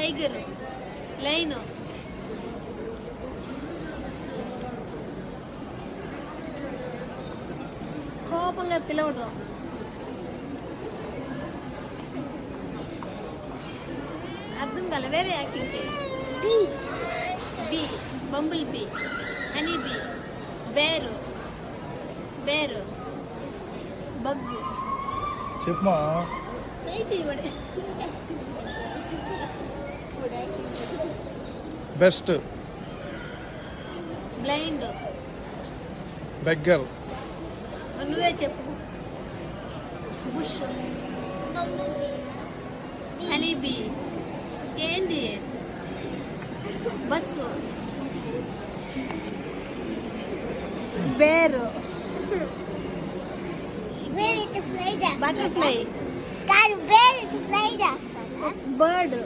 Tiger, line, కోపంగా పిలవడు, అర్థం కాల, వేరే యాక్టింగ్ చేయి. Bee, bumble bee, honey bee, bear, bear, bug. చెప్పమా. బెస్ట్, బ్లైండ్, బెగ్గర్, నువ్వే చెప్పు. బుష్, హనీ బీ, ఏంది, బస్సు, బేరు, బటర్ఫ్లై, బర్డ్,